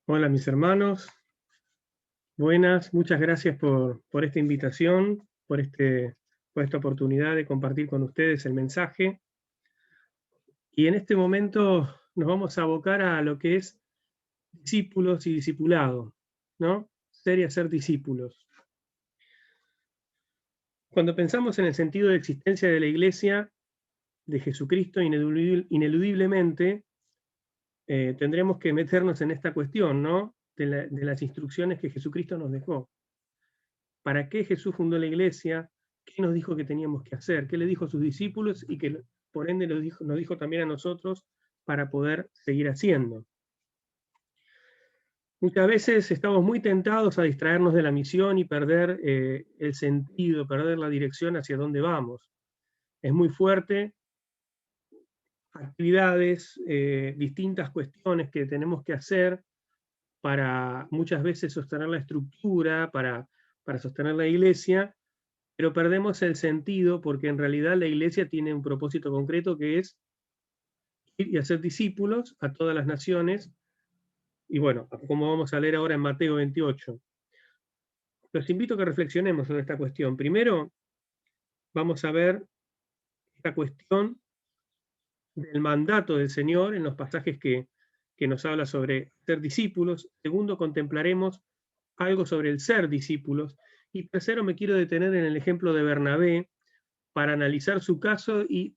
Hola mis hermanos, buenas, muchas gracias por esta invitación, por esta oportunidad de compartir con ustedes el mensaje. Y en este momento nos vamos a abocar a lo que es discípulos y discipulado, ¿no? Ser y hacer discípulos. Cuando pensamos en el sentido de existencia de la Iglesia, de Jesucristo, ineludiblemente tendremos que meternos en esta cuestión, ¿no? De las instrucciones que Jesucristo nos dejó. ¿Para qué Jesús fundó la iglesia? ¿Qué nos dijo que teníamos que hacer? ¿Qué le dijo a sus discípulos? Y que por ende nos dijo también a nosotros para poder seguir haciendo. Muchas veces estamos muy tentados a distraernos de la misión y perder el sentido, perder la dirección hacia dónde vamos. Es muy fuerte, actividades, distintas cuestiones que tenemos que hacer para muchas veces sostener la estructura, para sostener la iglesia, pero perdemos el sentido porque en realidad la iglesia tiene un propósito concreto que es ir y hacer discípulos a todas las naciones, y bueno, como vamos a leer ahora en Mateo 28. Los invito a que reflexionemos sobre esta cuestión. Primero, vamos a ver esta cuestión del mandato del Señor en los pasajes que nos habla sobre ser discípulos. Segundo, contemplaremos algo sobre el ser discípulos. Y tercero, me quiero detener en el ejemplo de Bernabé para analizar su caso y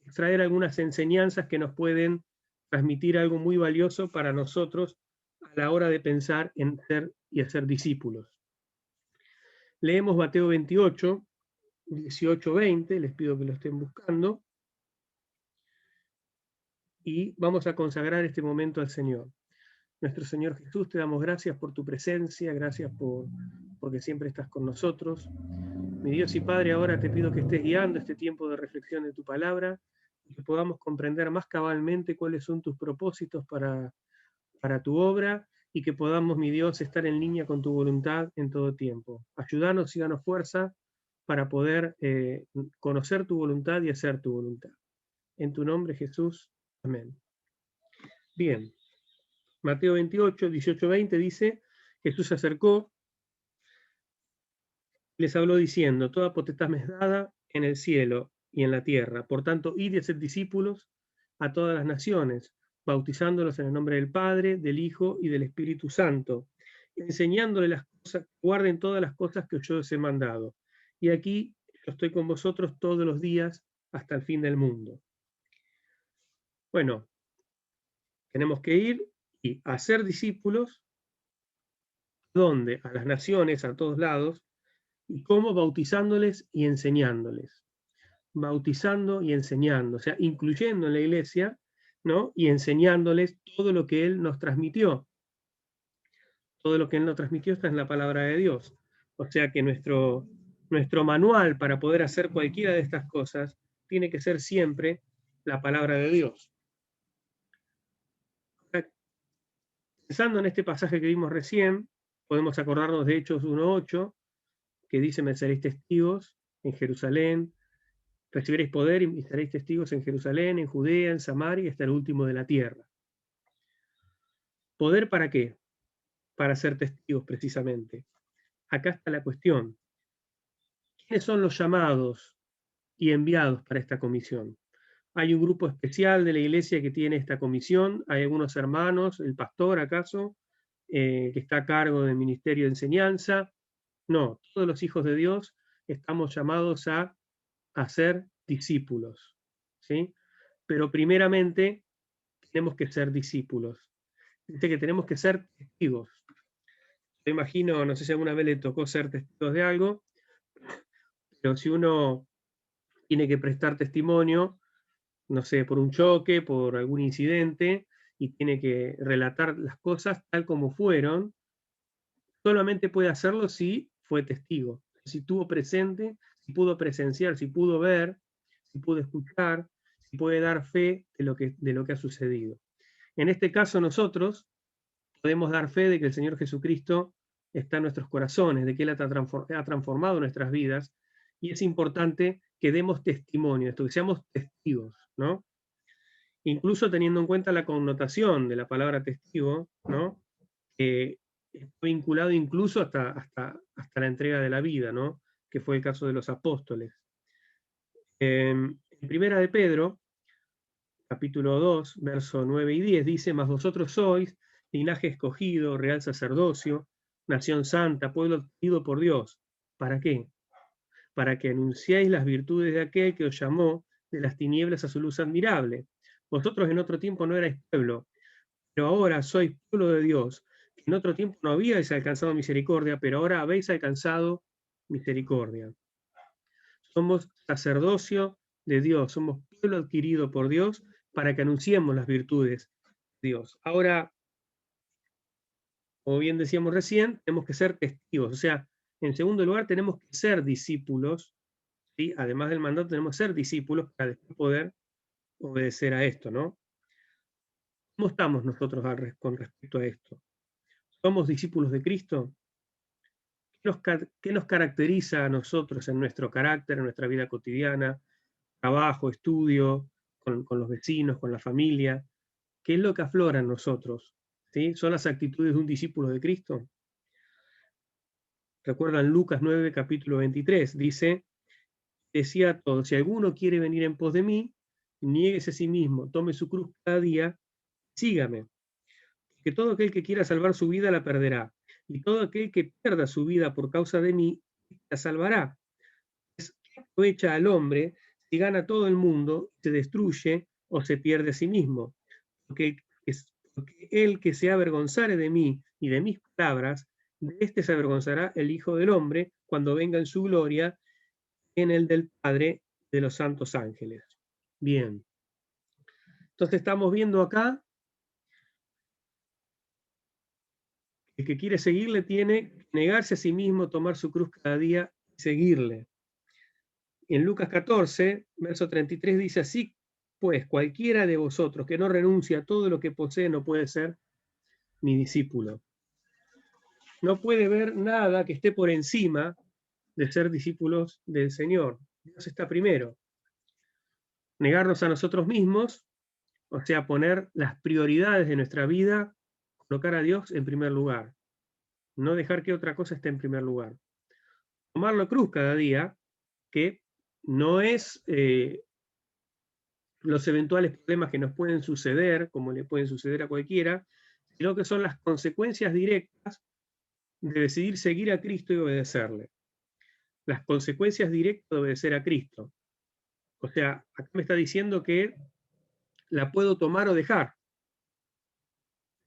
extraer algunas enseñanzas que nos pueden transmitir algo muy valioso para nosotros a la hora de pensar en ser y hacer discípulos. Leemos Mateo 28, 18-20, les pido que lo estén buscando, y vamos a consagrar este momento al Señor. Nuestro Señor Jesús, te damos gracias por tu presencia, gracias porque siempre estás con nosotros. Mi Dios y Padre, ahora te pido que estés guiando este tiempo de reflexión de tu palabra, y que podamos comprender más cabalmente cuáles son tus propósitos para tu obra, y que podamos, mi Dios, estar en línea con tu voluntad en todo tiempo. Ayúdanos y danos fuerza para poder conocer tu voluntad y hacer tu voluntad. En tu nombre, Jesús. Amén. Bien. Mateo 28, 18-20 dice: Jesús se acercó, les habló diciendo: toda potestad me es dada en el cielo y en la tierra. Por tanto, id y haced discípulos a todas las naciones, bautizándolos en el nombre del Padre, del Hijo y del Espíritu Santo, enseñándoles las cosas, guarden todas las cosas que yo os he mandado. Y aquí yo estoy con vosotros todos los días hasta el fin del mundo. Bueno, tenemos que ir y hacer discípulos. ¿Dónde? A las naciones, a todos lados. ¿Y cómo? Bautizándoles y enseñándoles. Bautizando y enseñando, o sea, incluyendo en la iglesia, ¿no? Y enseñándoles todo lo que Él nos transmitió. Todo lo que Él nos transmitió está en la palabra de Dios. O sea que nuestro manual para poder hacer cualquiera de estas cosas tiene que ser siempre la palabra de Dios. Pensando en este pasaje que vimos recién, podemos acordarnos de Hechos 1:8, que dice: me seréis testigos en Jerusalén, recibiréis poder y seréis testigos en Jerusalén, en Judea, en Samaria y hasta el último de la tierra. ¿Poder para qué? Para ser testigos, precisamente. Acá está la cuestión. ¿Quiénes son los llamados y enviados para esta comisión? Hay un grupo especial de la iglesia que tiene esta comisión, hay algunos hermanos, el pastor acaso, que está a cargo del ministerio de enseñanza. No, todos los hijos de Dios estamos llamados a ser discípulos, ¿sí? Pero primeramente tenemos que ser discípulos. Dice que tenemos que ser testigos. Yo imagino, no sé si alguna vez le tocó ser testigos de algo, pero si uno tiene que prestar testimonio, no sé, por un choque, por algún incidente, y tiene que relatar las cosas tal como fueron, solamente puede hacerlo si fue testigo, si tuvo presente, si pudo presenciar, si pudo ver, si pudo escuchar, si puede dar fe de lo que ha sucedido. En este caso nosotros podemos dar fe de que el Señor Jesucristo está en nuestros corazones, de que Él ha transformado nuestras vidas, y es importante que demos testimonio de esto, que seamos testigos, ¿no? Incluso teniendo en cuenta la connotación de la palabra testigo, ¿no? que está vinculado incluso hasta la entrega de la vida, ¿no? Que fue el caso de los apóstoles. En Primera de Pedro, capítulo 2, verso 9 y 10, dice: mas vosotros sois linaje escogido, real sacerdocio, nación santa, pueblo adquirido por Dios. ¿Para qué? Para que anunciéis las virtudes de aquel que os llamó de las tinieblas a su luz admirable. Vosotros en otro tiempo no erais pueblo, pero ahora sois pueblo de Dios. En otro tiempo no habíais alcanzado misericordia, pero ahora habéis alcanzado misericordia. Somos sacerdocio de Dios, somos pueblo adquirido por Dios para que anunciemos las virtudes de Dios. Ahora, como bien decíamos recién, tenemos que ser testigos. O sea, en segundo lugar, tenemos que ser discípulos, ¿sí? Además del mandato, tenemos que ser discípulos para después poder obedecer a esto, ¿no? ¿Cómo estamos nosotros con respecto a esto? ¿Somos discípulos de Cristo? ¿Qué nos caracteriza a nosotros en nuestro carácter, en nuestra vida cotidiana, trabajo, estudio, con los vecinos, con la familia? ¿Qué es lo que aflora en nosotros? ¿Sí? ¿Son las actitudes de un discípulo de Cristo? Recuerdan Lucas 9, capítulo 23, dice: decía a todos, si alguno quiere venir en pos de mí, niéguese a sí mismo, tome su cruz cada día, sígame. Que todo aquel que quiera salvar su vida la perderá, y todo aquel que pierda su vida por causa de mí, la salvará. ¿Qué aprovecha al hombre si gana todo el mundo, se destruye o se pierde a sí mismo? Porque el que se avergonzare de mí y de mis palabras, de este se avergonzará el Hijo del Hombre cuando venga en su gloria, en el del Padre de los santos ángeles. Bien. Entonces estamos viendo acá, el que quiere seguirle tiene que negarse a sí mismo, tomar su cruz cada día y seguirle. En Lucas 14, verso 33 dice: así pues, cualquiera de vosotros que no renuncie a todo lo que posee no puede ser mi discípulo. No puede ver nada que esté por encima de ser discípulos del Señor. Dios está primero. Negarnos a nosotros mismos, o sea, poner las prioridades de nuestra vida, colocar a Dios en primer lugar. No dejar que otra cosa esté en primer lugar. Tomar la cruz cada día, que no es los eventuales problemas que nos pueden suceder, como le pueden suceder a cualquiera, sino que son las consecuencias directas de decidir seguir a Cristo y obedecerle. Las consecuencias directas de obedecer a Cristo. O sea, acá me está diciendo que la puedo tomar o dejar.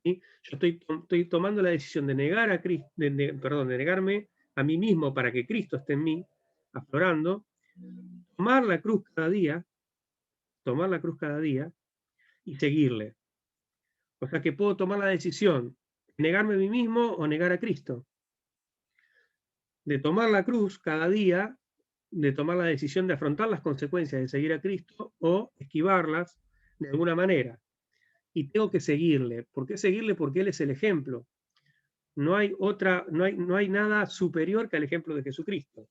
¿Sí? Yo estoy tomando la decisión de negar a Cristo, de negarme a mí mismo para que Cristo esté en mí, aflorando, tomar la cruz cada día y seguirle. O sea que puedo tomar la decisión de negarme a mí mismo o negar a Cristo. De tomar la cruz cada día, de tomar la decisión de afrontar las consecuencias de seguir a Cristo o esquivarlas de alguna manera. Y tengo que seguirle. ¿Por qué seguirle? Porque Él es el ejemplo. No hay nada superior que al ejemplo de Jesucristo.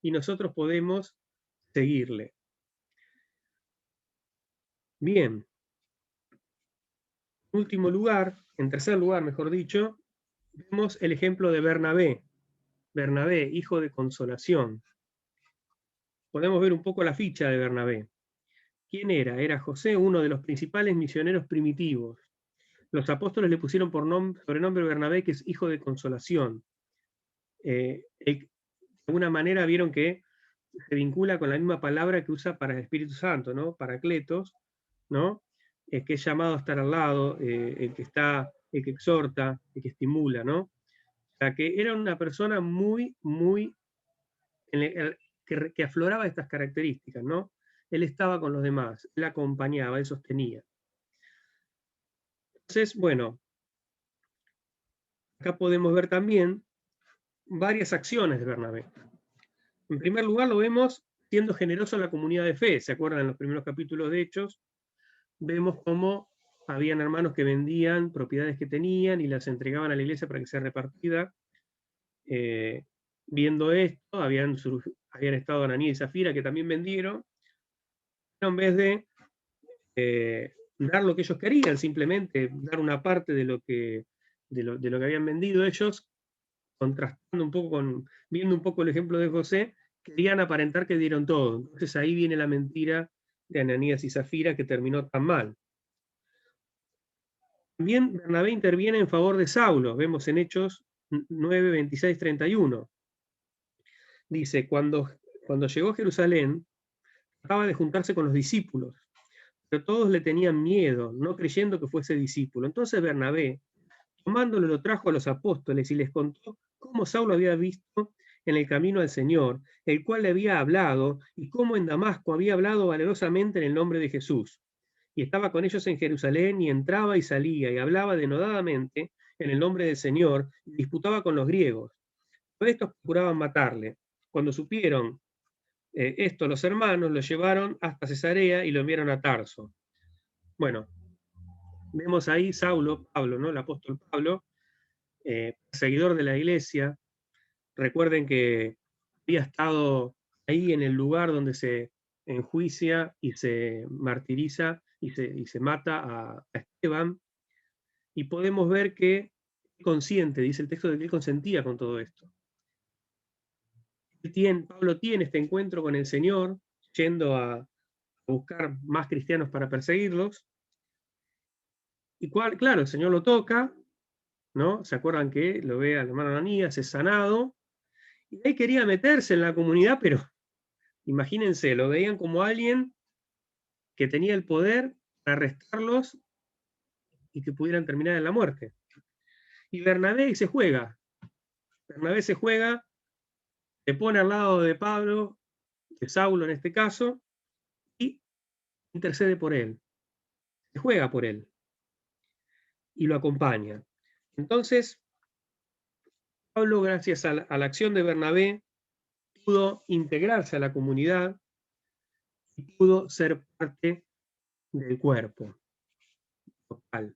Y nosotros podemos seguirle. Bien. En último lugar, en tercer lugar, mejor dicho, vemos el ejemplo de Bernabé. Bernabé, hijo de consolación. Podemos ver un poco la ficha de Bernabé. ¿Quién era? Era José, uno de los principales misioneros primitivos. Los apóstoles le pusieron por sobrenombre Bernabé, que es hijo de consolación. De alguna manera vieron que se vincula con la misma palabra que usa para el Espíritu Santo, ¿no? Paracletos, ¿no? Que es llamado a estar al lado, el que exhorta, el que estimula, ¿no? O sea, que era una persona muy, muy, que afloraba estas características, ¿no? Él estaba con los demás, él acompañaba, él sostenía. Entonces, bueno, acá podemos ver también varias acciones de Bernabé. En primer lugar, lo vemos siendo generoso en la comunidad de fe. ¿Se acuerdan en los primeros capítulos de Hechos? Vemos cómo habían hermanos que vendían propiedades que tenían y las entregaban a la iglesia para que sea repartida. Viendo esto, habían estado Ananías y Zafira, que también vendieron, en vez de dar lo que ellos querían, simplemente dar una parte de lo que de lo que habían vendido ellos, contrastando un poco viendo un poco el ejemplo de José, querían aparentar que dieron todo. Entonces ahí viene la mentira de Ananías y Zafira que terminó tan mal. También Bernabé interviene en favor de Saulo, vemos en Hechos 9, 26, 31. Dice, cuando llegó a Jerusalén, trataba de juntarse con los discípulos, pero todos le tenían miedo, no creyendo que fuese discípulo. Entonces Bernabé, tomándolo, lo trajo a los apóstoles y les contó cómo Saulo había visto en el camino al Señor, el cual le había hablado, y cómo en Damasco había hablado valerosamente en el nombre de Jesús. Y estaba con ellos en Jerusalén, y entraba y salía, y hablaba denodadamente en el nombre del Señor, y disputaba con los griegos. Pero estos procuraban matarle. Cuando supieron esto, los hermanos lo llevaron hasta Cesarea y lo enviaron a Tarso. Bueno, vemos ahí Pablo, ¿no? El apóstol Pablo, perseguidor de la iglesia. Recuerden que había estado ahí en el lugar donde se enjuicia y se martiriza y se mata a Esteban, y podemos ver que consciente, dice el texto, de que él consentía con todo esto. Pablo tiene este encuentro con el Señor, yendo a buscar más cristianos para perseguirlos, y claro, el Señor lo toca, ¿no? ¿Se acuerdan que lo ve al hermano Ananías, es sanado? Y él quería meterse en la comunidad, pero imagínense, lo veían como alguien que tenía el poder para arrestarlos y que pudieran terminar en la muerte. Y Bernabé se juega. Bernabé se juega, se pone al lado de Pablo, de Saulo en este caso, y intercede por él. Se juega por él y lo acompaña. Entonces, Pablo, gracias a la acción de Bernabé, pudo integrarse a la comunidad y pudo ser parte del cuerpo total.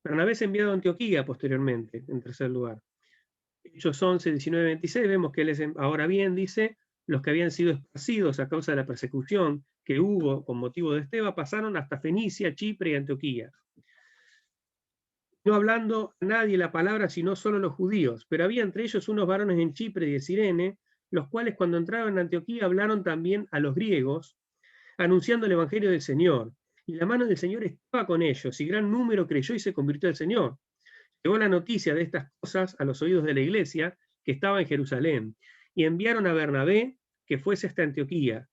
Bernabé es enviado a Antioquía posteriormente, en tercer lugar. Hechos 11, 19, 26, vemos que él es, ahora bien, dice, los que habían sido esparcidos a causa de la persecución que hubo con motivo de Esteban pasaron hasta Fenicia, Chipre y Antioquía, no hablando a nadie la palabra sino solo los judíos, pero había entre ellos unos varones en Chipre y de Cirene, los cuales cuando entraron en Antioquía hablaron también a los griegos, anunciando el evangelio del Señor. Y la mano del Señor estaba con ellos, y gran número creyó y se convirtió al Señor. Llegó la noticia de estas cosas a los oídos de la iglesia que estaba en Jerusalén, y enviaron a Bernabé que fuese hasta Antioquía.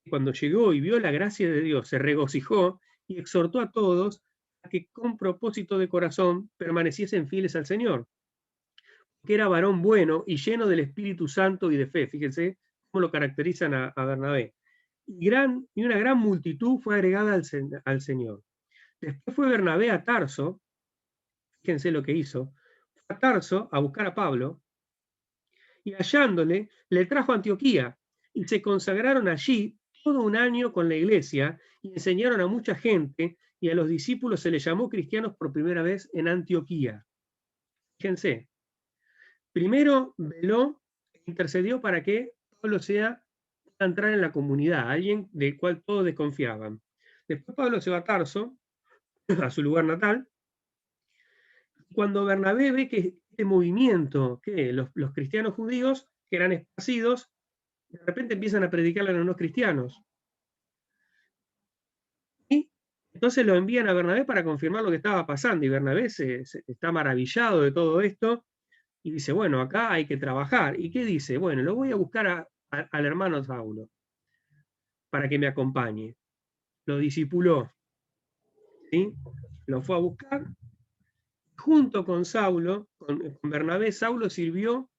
Cuando llegó y vio la gracia de Dios, se regocijó y exhortó a todos a que con propósito de corazón permaneciesen fieles al Señor, que era varón bueno y lleno del Espíritu Santo y de fe. Fíjense cómo lo caracterizan a Bernabé. Y una gran multitud fue agregada al Señor. Después fue Bernabé a Tarso, fíjense lo que hizo, fue a Tarso a buscar a Pablo, y hallándole, le trajo a Antioquía, y se consagraron allí todo un año con la iglesia, y enseñaron a mucha gente, y a los discípulos se les llamó cristianos por primera vez en Antioquía. Fíjense, primero veló e intercedió para que Pablo pueda entrar en la comunidad, alguien del cual todos desconfiaban. Después Pablo se va a Tarso, a su lugar natal. Cuando Bernabé ve que este movimiento, que los cristianos judíos, que eran esparcidos, de repente empiezan a predicarle a los no cristianos. Y entonces lo envían a Bernabé para confirmar lo que estaba pasando, y Bernabé está maravillado de todo esto, y dice, bueno, acá hay que trabajar. ¿Y qué dice? Bueno, lo voy a buscar al hermano Saulo para que me acompañe. Lo discipuló, ¿sí? Lo fue a buscar. Junto con Saulo, con Bernabé, Saulo sirvió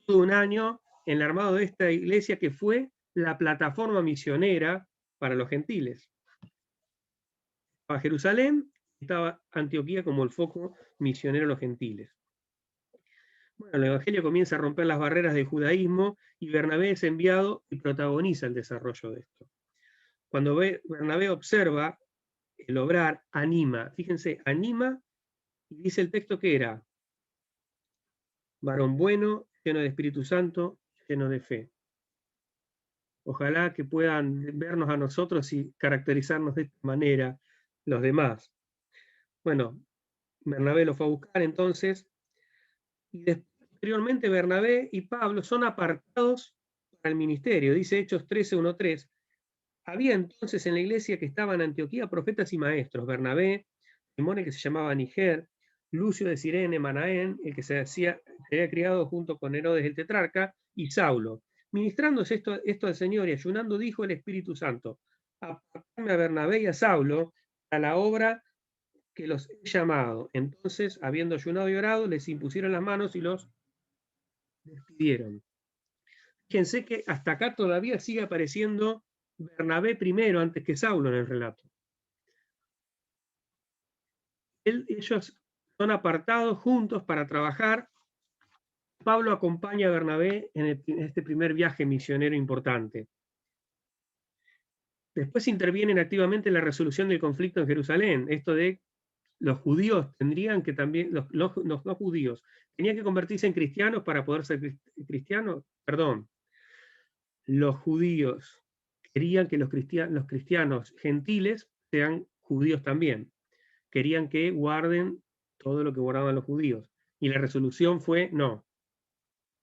todo un año en el armado de esta iglesia que fue la plataforma misionera para los gentiles. Estaba Jerusalén, estaba Antioquía como el foco misionero a los gentiles. Bueno, el evangelio comienza a romper las barreras del judaísmo y Bernabé es enviado y protagoniza el desarrollo de esto. Cuando Bernabé observa el obrar, anima, fíjense, anima, y dice el texto que era varón bueno, lleno de Espíritu Santo, lleno de fe. Ojalá que puedan vernos a nosotros y caracterizarnos de esta manera los demás. Bueno, Bernabé lo fue a buscar entonces, y posteriormente Bernabé y Pablo son apartados para el ministerio. Dice Hechos 13:1-3. Había entonces en la iglesia que estaba en Antioquía profetas y maestros: Bernabé, Simón, el que se llamaba Niger, Lucio de Cirene, Manaén, el que se había criado junto con Herodes el tetrarca, y Saulo. Ministrándose esto al Señor y ayunando, dijo el Espíritu Santo: apartadme a Bernabé y a Saulo a la obra que los he llamado. Entonces, habiendo ayunado y orado, les impusieron las manos y los despidieron. Fíjense que hasta acá todavía sigue apareciendo Bernabé primero antes que Saulo en el relato. Ellos son apartados juntos para trabajar. Pablo acompaña a Bernabé en este primer viaje misionero importante. Después intervienen activamente en la resolución del conflicto en Jerusalén. Esto de los judíos tendrían que también, los no judíos, tenían que convertirse en cristianos para poder ser cristianos. Perdón, los judíos querían que los cristianos gentiles sean judíos también. Querían que guarden todo lo que guardaban los judíos. Y la resolución fue: no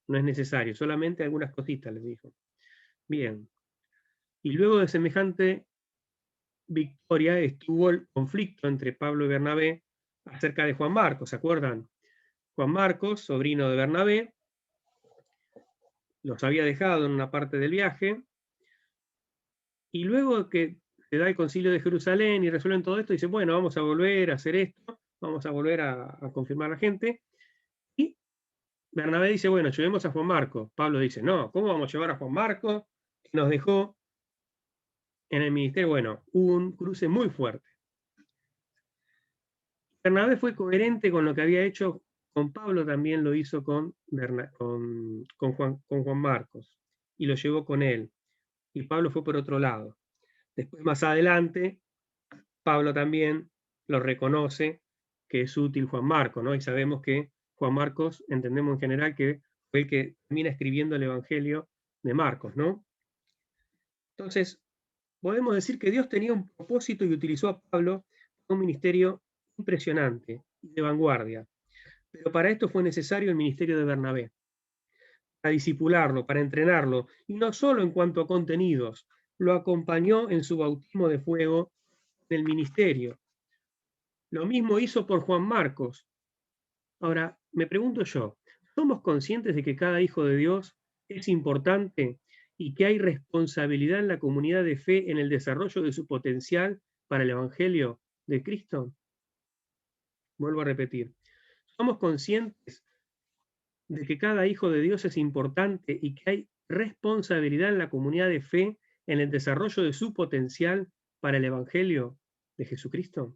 es necesario, solamente algunas cositas, les dijo. Bien. Y luego de semejante victoria estuvo el conflicto entre Pablo y Bernabé acerca de Juan Marcos, ¿se acuerdan? Juan Marcos, sobrino de Bernabé, los había dejado en una parte del viaje, y luego que se da el concilio de Jerusalén y resuelven todo esto, dice: bueno, vamos a volver a hacer esto, vamos a volver a confirmar a la gente. Y Bernabé dice: bueno, llevemos a Juan Marcos. Pablo dice: no, ¿cómo vamos a llevar a Juan Marcos? Nos dejó en el ministerio. Bueno, hubo un cruce muy fuerte. Bernabé fue coherente con lo que había hecho con Pablo, también lo hizo con Juan Marcos, y lo llevó con él. Y Pablo fue por otro lado. Después, más adelante, Pablo también lo reconoce que es útil Juan Marcos, ¿no? Y sabemos que Juan Marcos, entendemos en general que fue el que termina escribiendo el Evangelio de Marcos, ¿no? Entonces, podemos decir que Dios tenía un propósito y utilizó a Pablo para un ministerio impresionante y de vanguardia. Pero para esto fue necesario el ministerio de Bernabé, para discipularlo, para entrenarlo, y no solo en cuanto a contenidos, lo acompañó en su bautismo de fuego del ministerio. Lo mismo hizo por Juan Marcos. Ahora, me pregunto yo, ¿somos conscientes de que cada hijo de Dios es importante y que hay responsabilidad en la comunidad de fe en el desarrollo de su potencial para el Evangelio de Cristo? Vuelvo a repetir, ¿somos conscientes de que cada hijo de Dios es importante y que hay responsabilidad en la comunidad de fe en el desarrollo de su potencial para el Evangelio de Jesucristo?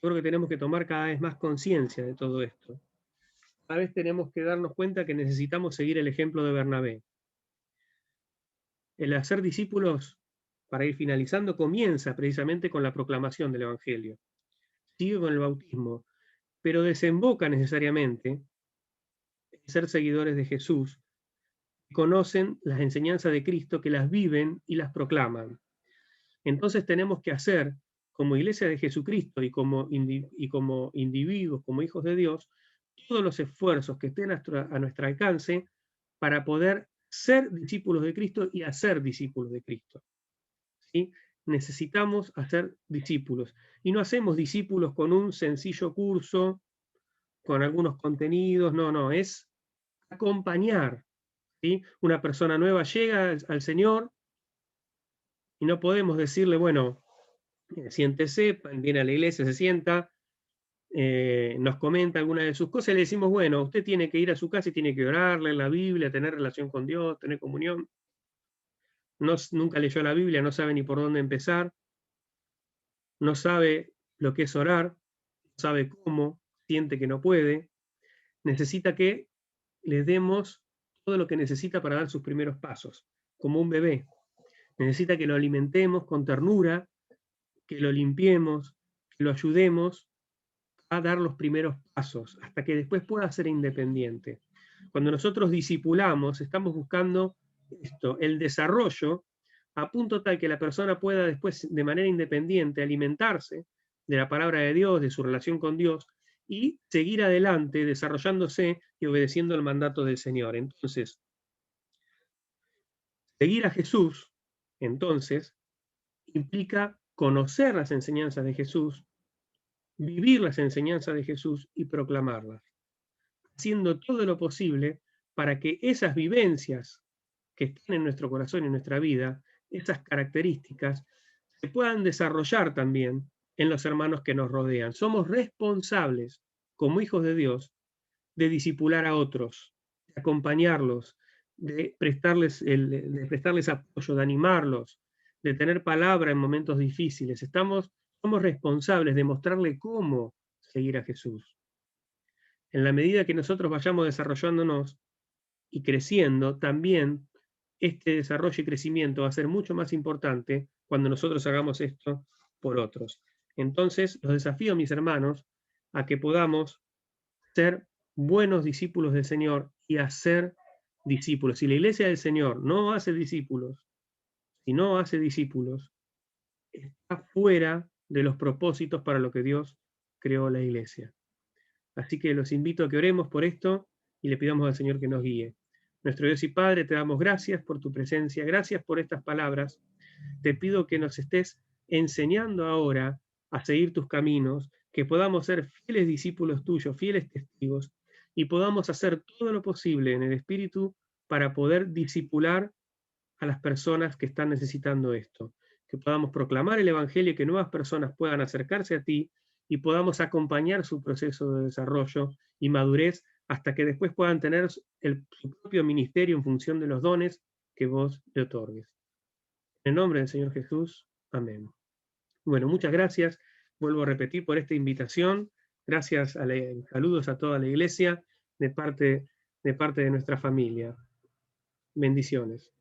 Yo creo que tenemos que tomar cada vez más conciencia de todo esto. Cada vez tenemos que darnos cuenta que necesitamos seguir el ejemplo de Bernabé. El hacer discípulos, para ir finalizando, comienza precisamente con la proclamación del Evangelio. Sigue con el bautismo, pero desemboca necesariamente en ser seguidores de Jesús, que conocen las enseñanzas de Cristo, que las viven y las proclaman. Entonces tenemos que hacer, como iglesia de Jesucristo y como individuos, como hijos de Dios, todos los esfuerzos que estén a nuestro alcance para poder ser discípulos de Cristo y hacer discípulos de Cristo. ¿Sí? Necesitamos hacer discípulos. Y no hacemos discípulos con un sencillo curso, con algunos contenidos, no, es acompañar. ¿Sí? Una persona nueva llega al Señor y no podemos decirle: bueno, siéntese, viene a la iglesia, se sienta, nos comenta alguna de sus cosas y le decimos: bueno, usted tiene que ir a su casa y tiene que orar, leer la Biblia, tener relación con Dios, tener comunión. Nunca leyó la Biblia, no sabe ni por dónde empezar, no sabe lo que es orar, no sabe cómo, siente que no puede, necesita que le demos todo lo que necesita para dar sus primeros pasos, como un bebé. Necesita que lo alimentemos con ternura, que lo limpiemos, que lo ayudemos a dar los primeros pasos, hasta que después pueda ser independiente. Cuando nosotros discipulamos, estamos buscando esto, el desarrollo, a punto tal que la persona pueda después, de manera independiente, alimentarse, de la palabra de Dios, de su relación con Dios, y seguir adelante desarrollándose y obedeciendo el mandato del Señor. Entonces, seguir a Jesús, entonces, implica conocer las enseñanzas de Jesús, vivir las enseñanzas de Jesús y proclamarlas, haciendo todo lo posible para que esas vivencias que están en nuestro corazón y en nuestra vida, esas características, se puedan desarrollar también en los hermanos que nos rodean. Somos responsables, como hijos de Dios, de discipular a otros, de acompañarlos, de prestarles apoyo, de animarlos, de tener palabra en momentos difíciles. Somos responsables de mostrarle cómo seguir a Jesús. En la medida que nosotros vayamos desarrollándonos y creciendo, también este desarrollo y crecimiento va a ser mucho más importante cuando nosotros hagamos esto por otros. Entonces, los desafío, mis hermanos, a que podamos ser buenos discípulos del Señor y hacer discípulos. Si la iglesia del Señor no hace discípulos, si no hace discípulos, está fuera de los propósitos para lo que Dios creó la iglesia. Así que los invito a que oremos por esto y le pidamos al Señor que nos guíe. Nuestro Dios y Padre, te damos gracias por tu presencia, gracias por estas palabras. Te pido que nos estés enseñando ahora a seguir tus caminos, que podamos ser fieles discípulos tuyos, fieles testigos, y podamos hacer todo lo posible en el Espíritu para poder discipular a las personas que están necesitando esto. Que podamos proclamar el Evangelio, que nuevas personas puedan acercarse a ti y podamos acompañar su proceso de desarrollo y madurez hasta que después puedan tener su propio ministerio en función de los dones que vos le otorgues. En el nombre del Señor Jesús, amén. Bueno, muchas gracias. Vuelvo a repetir por esta invitación. Gracias, saludos a toda la iglesia de parte de nuestra familia. Bendiciones.